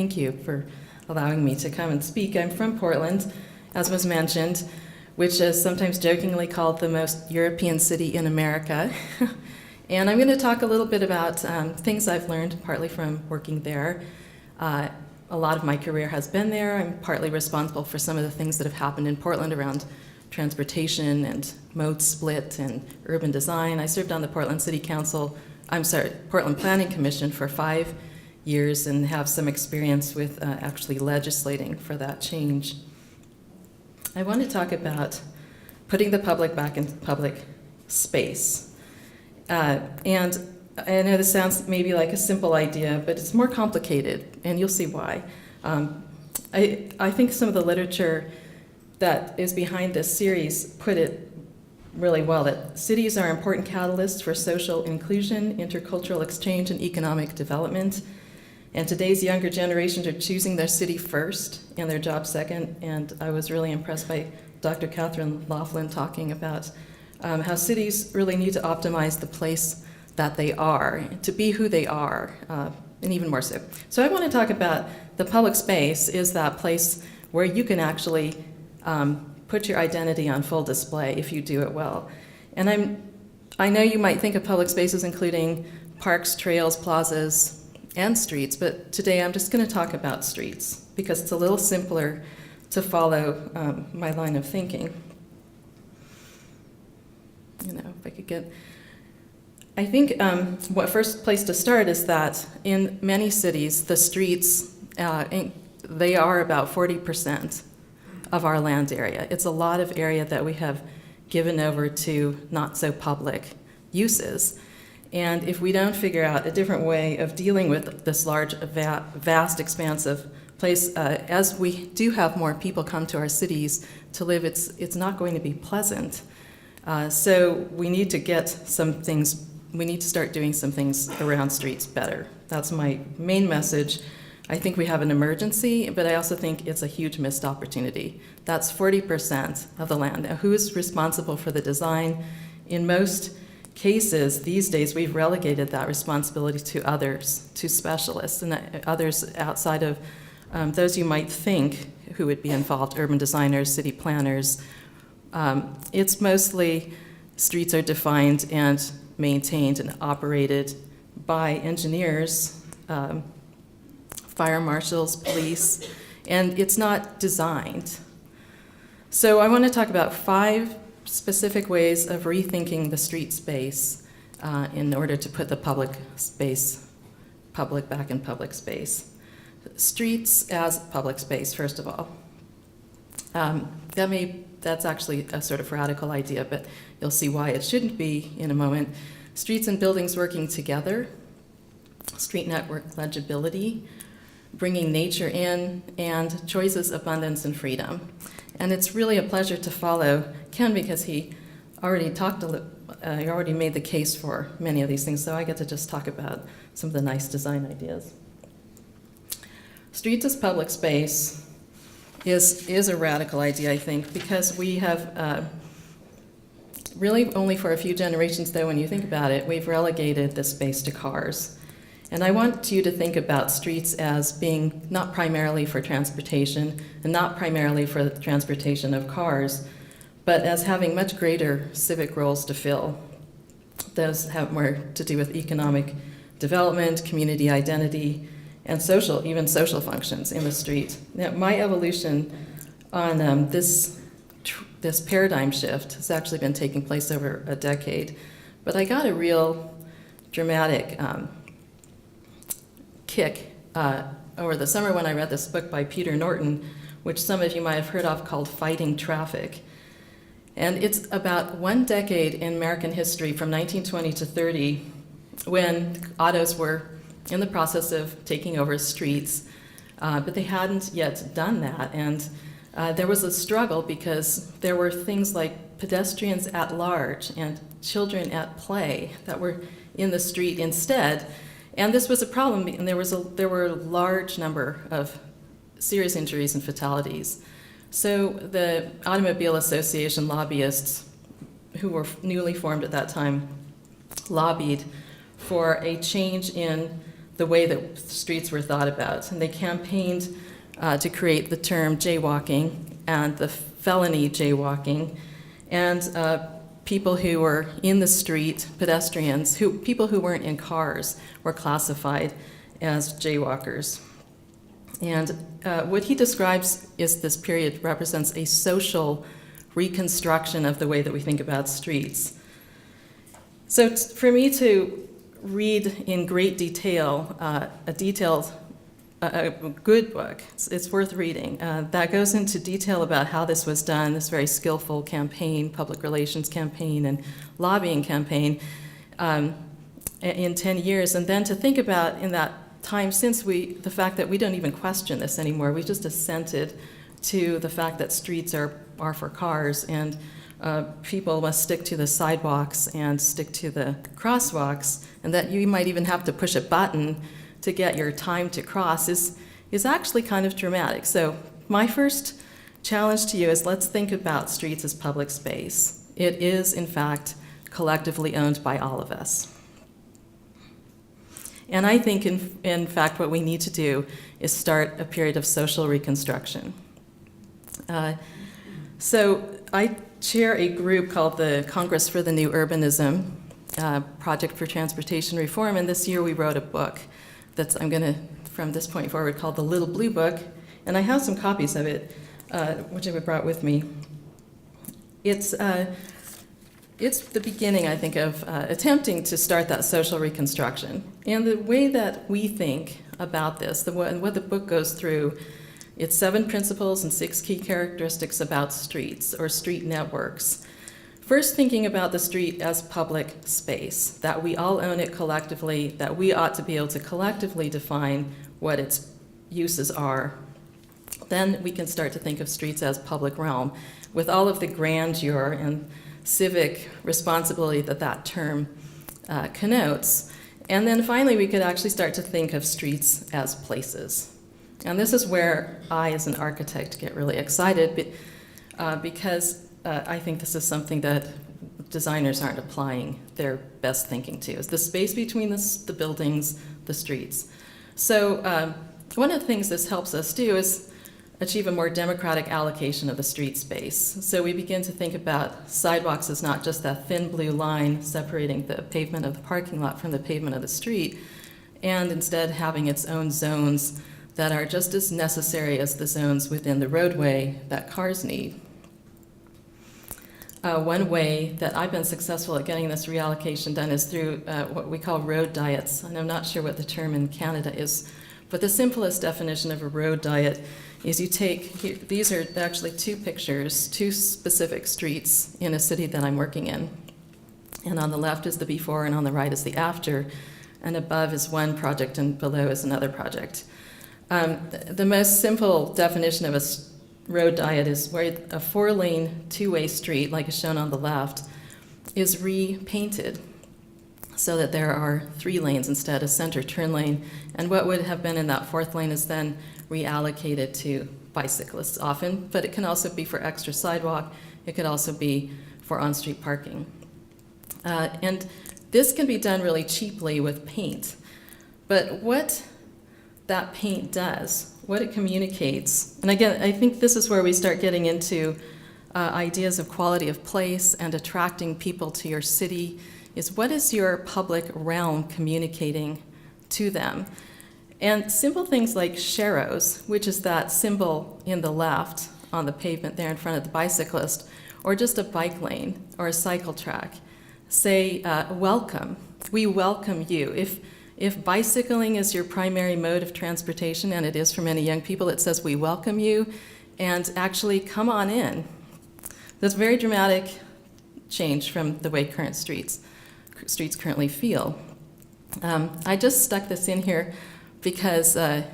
thank you for allowing me to come and speak. I'm from Portland, as was mentioned, which is sometimes jokingly called the most European city in America. And I'm going to talk a little bit about things I've learned, partly from working there. A lot of my career has been there. I'm partly responsible for some of the things that have happened in Portland around transportation and mode split and urban design. I served on the Portland Portland Planning Commission for 5 years and have some experience with actually legislating for that change. I want to talk about putting the public back in public space. And I know this sounds maybe like a simple idea, but it's more complicated, and you'll see why. I think some of the literature that is behind this series put it really well, that cities are important catalysts for social inclusion, intercultural exchange, and economic development. And today's younger generations are choosing their city first and their job second. And I was really impressed by Dr. Catherine Laughlin talking about how cities really need to optimize the place that they are, to be who they are, and even more so. So I want to talk about the public space is that place where you can actually put your identity on full display if you do it well. And I know you might think of public spaces including parks, trails, plazas, and streets, but today I'm just going to talk about streets because it's a little simpler to follow my line of thinking. You know, if I could get... I think what first place to start is that in many cities, the streets, they are about 40% of our land area. It's a lot of area that we have given over to not so public uses. And if we don't figure out a different way of dealing with this large, vast, expansive place, as we do have more people come to our cities to live, it's not going to be pleasant. So we need to get some things, we need to start doing some things around streets better. That's my main message. I think we have an emergency, but I also think it's a huge missed opportunity. That's 40% of the land. Now, who is responsible for the design? In most cases, these days, we've relegated that responsibility to others, to specialists, and others outside of those you might think who would be involved, urban designers, city planners. It's mostly streets are defined and maintained and operated by engineers, fire marshals, police, and it's not designed. So I want to talk about 5 specific ways of rethinking the street space in order to put the public back in public space. Streets as public space, first of all. That's actually a sort of radical idea, but you'll see why it shouldn't be in a moment. Streets and buildings working together, street network legibility, bringing nature in, and choices, abundance, and freedom. And it's really a pleasure to follow Ken because he already he already made the case for many of these things, so I get to just talk about some of the nice design ideas. Streets as public space is a radical idea, I think, because we have really only for a few generations, though, when you think about it, we've relegated this space to cars. And I want you to think about streets as being not primarily for transportation and not primarily for the transportation of cars, but as having much greater civic roles to fill. Those have more to do with economic development, community identity, and even social functions in the street. Now, my evolution on this paradigm shift has actually been taking place over a decade, but I got a real dramatic kick over the summer when I read this book by Peter Norton, which some of you might have heard of, called Fighting Traffic. And it's about 1 decade in American history from 1920 to 30 when autos were in the process of taking over streets, but they hadn't yet done that. And there was a struggle because there were things like pedestrians at large and children at play that were in the street instead. And this was a problem, and there were a large number of serious injuries and fatalities. So the Automobile Association lobbyists, who were newly formed at that time, lobbied for a change in the way that streets were thought about. And they campaigned to create the term jaywalking and the felony jaywalking, and people who were in the street, pedestrians, people who weren't in cars were classified as jaywalkers. And what he describes is this period represents a social reconstruction of the way that we think about streets. So for me to read in great detail a good book, it's worth reading, that goes into detail about how this was done, this very skillful campaign, public relations campaign and lobbying campaign in 10 years, and then to think about in that time since the fact that we don't even question this anymore, we just assented to the fact that streets are for cars, and people must stick to the sidewalks and stick to the crosswalks, and that you might even have to push a button to get your time to cross is actually kind of dramatic. So my first challenge to you is, let's think about streets as public space. It is, in fact, collectively owned by all of us. And I think, in fact, what we need to do is start a period of social reconstruction. So I chair a group called the Congress for the New Urbanism, Project for Transportation Reform, and this year we wrote a book I'm going to, from this point forward, called the Little Blue Book, and I have some copies of it, which I brought with me. It's the beginning, I think, of attempting to start that social reconstruction. And the way that we think about this, what the book goes through, it's 7 principles and 6 key characteristics about streets or street networks. First, thinking about the street as public space, that we all own it collectively, that we ought to be able to collectively define what its uses are. Then we can start to think of streets as public realm, with all of the grandeur and civic responsibility that term connotes. And then finally, we could actually start to think of streets as places. And this is where I, as an architect, get really excited, because I think this is something that designers aren't applying their best thinking to, is the space between the buildings, the streets. So one of the things this helps us do is achieve a more democratic allocation of the street space. So we begin to think about sidewalks as not just that thin blue line separating the pavement of the parking lot from the pavement of the street, and instead having its own zones that are just as necessary as the zones within the roadway that cars need. One way that I've been successful at getting this reallocation done is through what we call road diets. And I'm not sure what the term in Canada is, but the simplest definition of a road diet is you take, these are actually 2 pictures, 2 specific streets in a city that I'm working in. And on the left is the before and on the right is the after. And above is one project and below is another project. The most simple definition of a road diet is where a 4-lane, 2-way street, like is shown on the left, is repainted so that there are 3 lanes instead, a center turn lane, and what would have been in that 4th lane is then reallocated to bicyclists often, but it can also be for extra sidewalk, it could also be for on-street parking. And this can be done really cheaply with paint, but what that paint does, what it communicates. And again, I think this is where we start getting into ideas of quality of place and attracting people to your city, is what is your public realm communicating to them? And simple things like sharrows, which is that symbol in the left on the pavement there in front of the bicyclist, or just a bike lane or a cycle track, say, welcome. We welcome you. If bicycling is your primary mode of transportation, and it is for many young people, it says we welcome you, and actually come on in. That's a very dramatic change from the way current streets currently feel. I just stuck this in here because a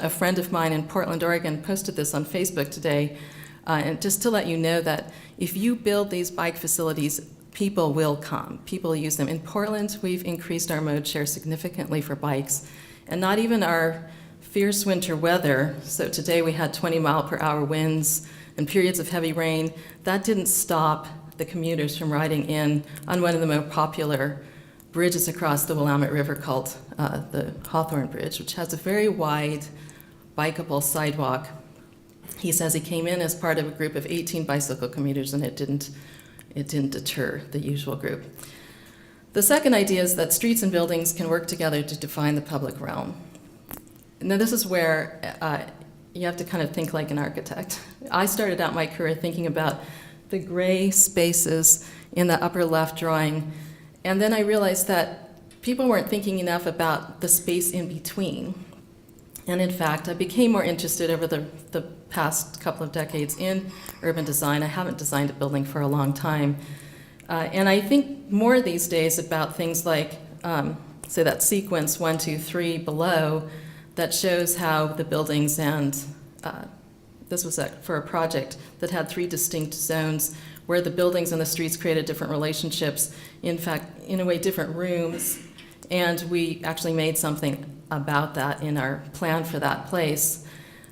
friend of mine in Portland, Oregon posted this on Facebook today, and just to let you know that if you build these bike facilities, people will come. People use them. In Portland, we've increased our mode share significantly for bikes, and not even our fierce winter weather. So today we had 20-mile-per-hour winds and periods of heavy rain. That didn't stop the commuters from riding in on one of the more popular bridges across the Willamette River called the Hawthorne Bridge, which has a very wide, bikeable sidewalk. He says he came in as part of a group of 18 bicycle commuters, and it didn't deter the usual group. The second idea is that streets and buildings can work together to define the public realm. Now, this is where you have to kind of think like an architect. I started out my career thinking about the gray spaces in the upper left drawing, and then I realized that people weren't thinking enough about the space in between. And in fact, I became more interested over the past couple of decades in urban design. I haven't designed a building for a long time. And I think more these days about things like, say that sequence 1, 2, 3 below, that shows how the buildings and, this was for a project that had 3 distinct zones where the buildings and the streets created different relationships, in fact, in a way, different rooms. And we actually made something about that in our plan for that place.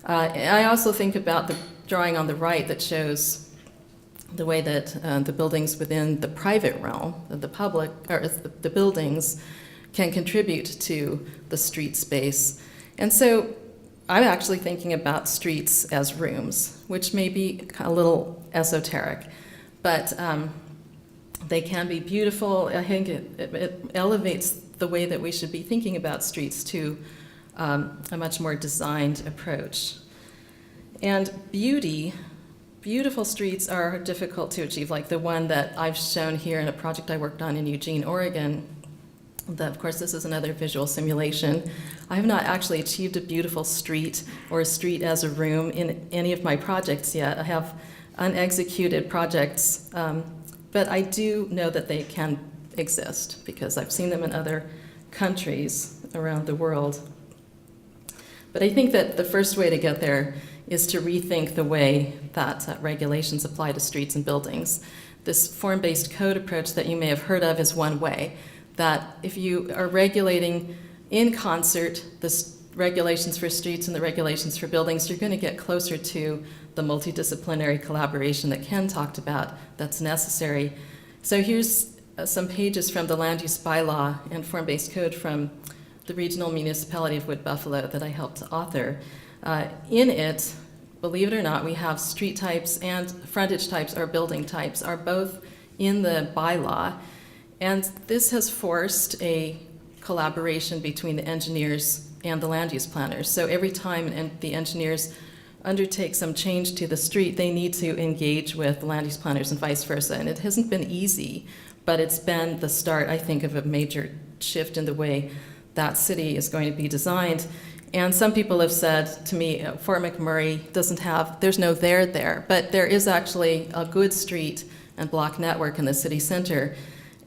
I also think about the drawing on the right that shows the way that the buildings within the private realm of the public, or the buildings, can contribute to the street space. And so I'm actually thinking about streets as rooms, which may be a little esoteric, but they can be beautiful. I think it elevates the way that we should be thinking about streets to a much more designed approach. And beautiful streets are difficult to achieve, like the one that I've shown here in a project I worked on in Eugene, Oregon. Of course, this is another visual simulation. I have not actually achieved a beautiful street or a street as a room in any of my projects yet. I have unexecuted projects, but I do know that they can exist because I've seen them in other countries around the world. But I think that the first way to get there is to rethink the way that regulations apply to streets and buildings. This form-based code approach that you may have heard of is one way, that if you are regulating in concert the regulations for streets and the regulations for buildings, you're going to get closer to the multidisciplinary collaboration that Ken talked about that's necessary. So here's some pages from the land use bylaw and form-based code from the regional municipality of Wood Buffalo that I helped to author. In it, believe it or not, we have street types and frontage types or building types are both in the bylaw. And this has forced a collaboration between the engineers and the land use planners. So every time the engineers undertake some change to the street, they need to engage with the land use planners and vice versa. And it hasn't been easy, but it's been the start, I think, of a major shift in the way that city is going to be designed. And some people have said to me, Fort McMurray there's no there, but there is actually a good street and block network in the city center.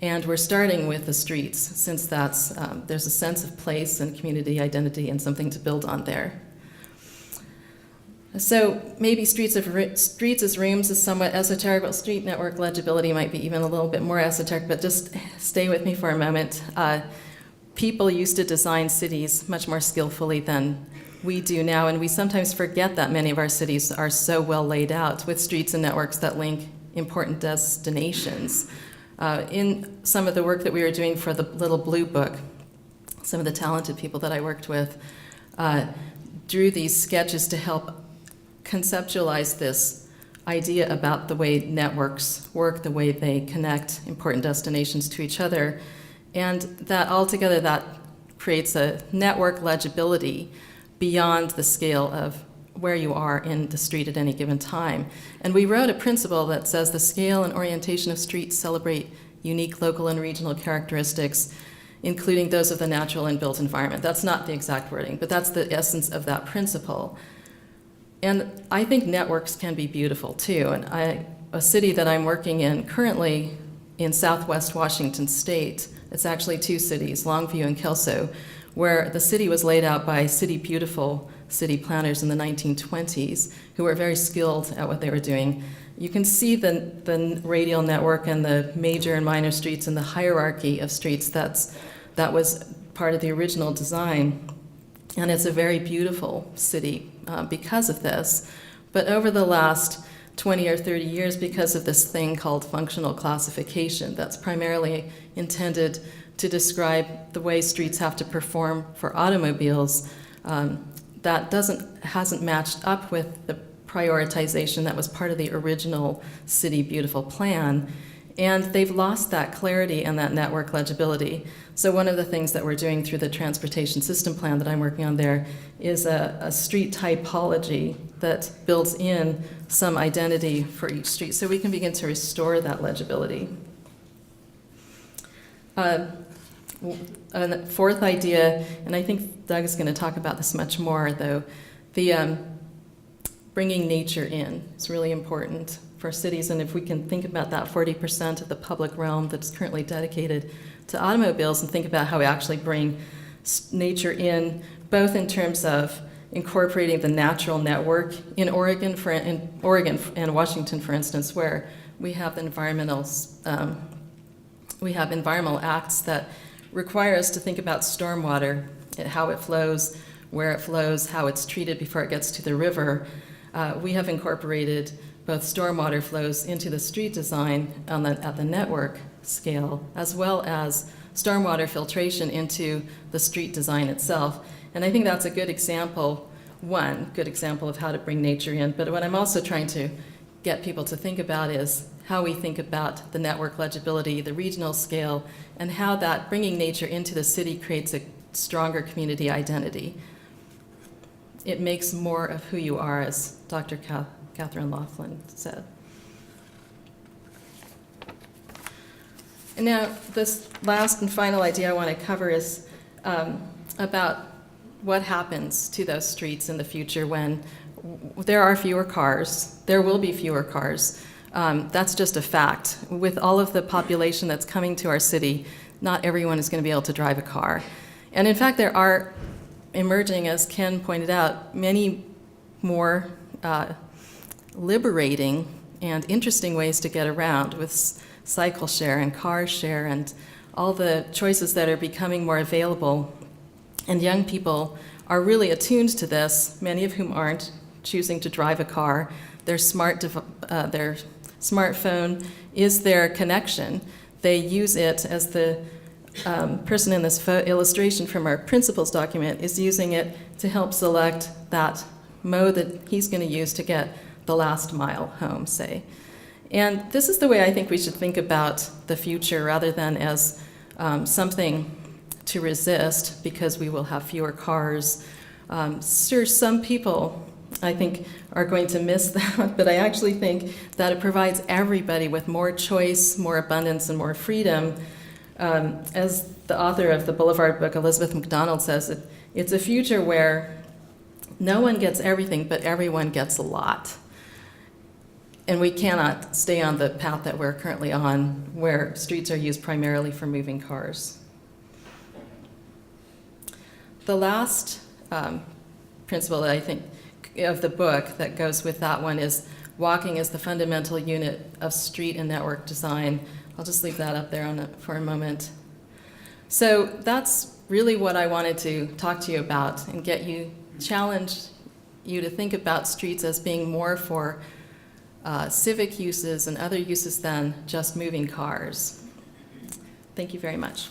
And we're starting with the streets, since there's a sense of place and community identity and something to build on there. So maybe streets as rooms is somewhat esoteric, but street network legibility might be even a little bit more esoteric, but just stay with me for a moment. People used to design cities much more skillfully than we do now, and we sometimes forget that many of our cities are so well laid out with streets and networks that link important destinations. In some of the work that we were doing for the Little Blue Book, some of the talented people that I worked with drew these sketches to help conceptualize this idea about the way networks work, the way they connect important destinations to each other, and that altogether that creates a network legibility beyond the scale of where you are in the street at any given time. And we wrote a principle that says the scale and orientation of streets celebrate unique local and regional characteristics, including those of the natural and built environment. That's not the exact wording, but that's the essence of that principle. And I think networks can be beautiful too. And a city that I'm working in currently in Southwest Washington State, it's actually 2 cities, Longview and Kelso, where the city was laid out by beautiful city planners in the 1920s who were very skilled at what they were doing. You can see the radial network and the major and minor streets and the hierarchy of streets that was part of the original design. And it's a very beautiful city because of this. But over the last 20 or 30 years, because of this thing called functional classification that's primarily intended to describe the way streets have to perform for automobiles, that hasn't matched up with the prioritization that was part of the original City Beautiful plan. And they've lost that clarity and that network legibility. So one of the things that we're doing through the transportation system plan that I'm working on there is a street typology that builds in some identity for each street, so we can begin to restore that legibility. A fourth idea, and I think Doug is going to talk about this much more, though, the bringing nature in is really important for cities, and if we can think about that 40% of the public realm that's currently dedicated to automobiles and think about how we actually bring nature in, both in terms of incorporating the natural network in Oregon and Washington, for instance, where we have environmental acts that require us to think about stormwater, how it flows, where it flows, how it's treated before it gets to the river. We have incorporated both stormwater flows into the street design at the network scale, as well as stormwater filtration into the street design itself. And I think that's a good example, one good example of how to bring nature in. But what I'm also trying to get people to think about is how we think about the network legibility, the regional scale, and how that bringing nature into the city creates a stronger community identity. It makes more of who you are, as Dr. Catherine Laughlin said. And now, this last and final idea I want to cover is about what happens to those streets in the future when there are fewer cars. There will be fewer cars. That's just a fact. With all of the population that's coming to our city, not everyone is going to be able to drive a car. And in fact, there are emerging, as Ken pointed out, many more liberating and interesting ways to get around with cycle share and car share and all the choices that are becoming more available. And young people are really attuned to this, many of whom aren't choosing to drive a car. Their smartphone is their connection. They use it, as the person in this illustration from our principles document is using it to help select that mode that he's going to use to get the last mile home, say. And this is the way I think we should think about the future, rather than as something to resist because we will have fewer cars. Sure, some people, I think, are going to miss that, but I actually think that it provides everybody with more choice, more abundance, and more freedom. As the author of the Boulevard book, Elizabeth McDonald, says, it's a future where no one gets everything, but everyone gets a lot. And we cannot stay on the path that we're currently on, where streets are used primarily for moving cars. The last principle that I think of the book that goes with that one is walking as the fundamental unit of street and network design. I'll just leave that up there for a moment. So that's really what I wanted to talk to you about and challenge you to think about streets as being more for civic uses and other uses than just moving cars. Thank you very much.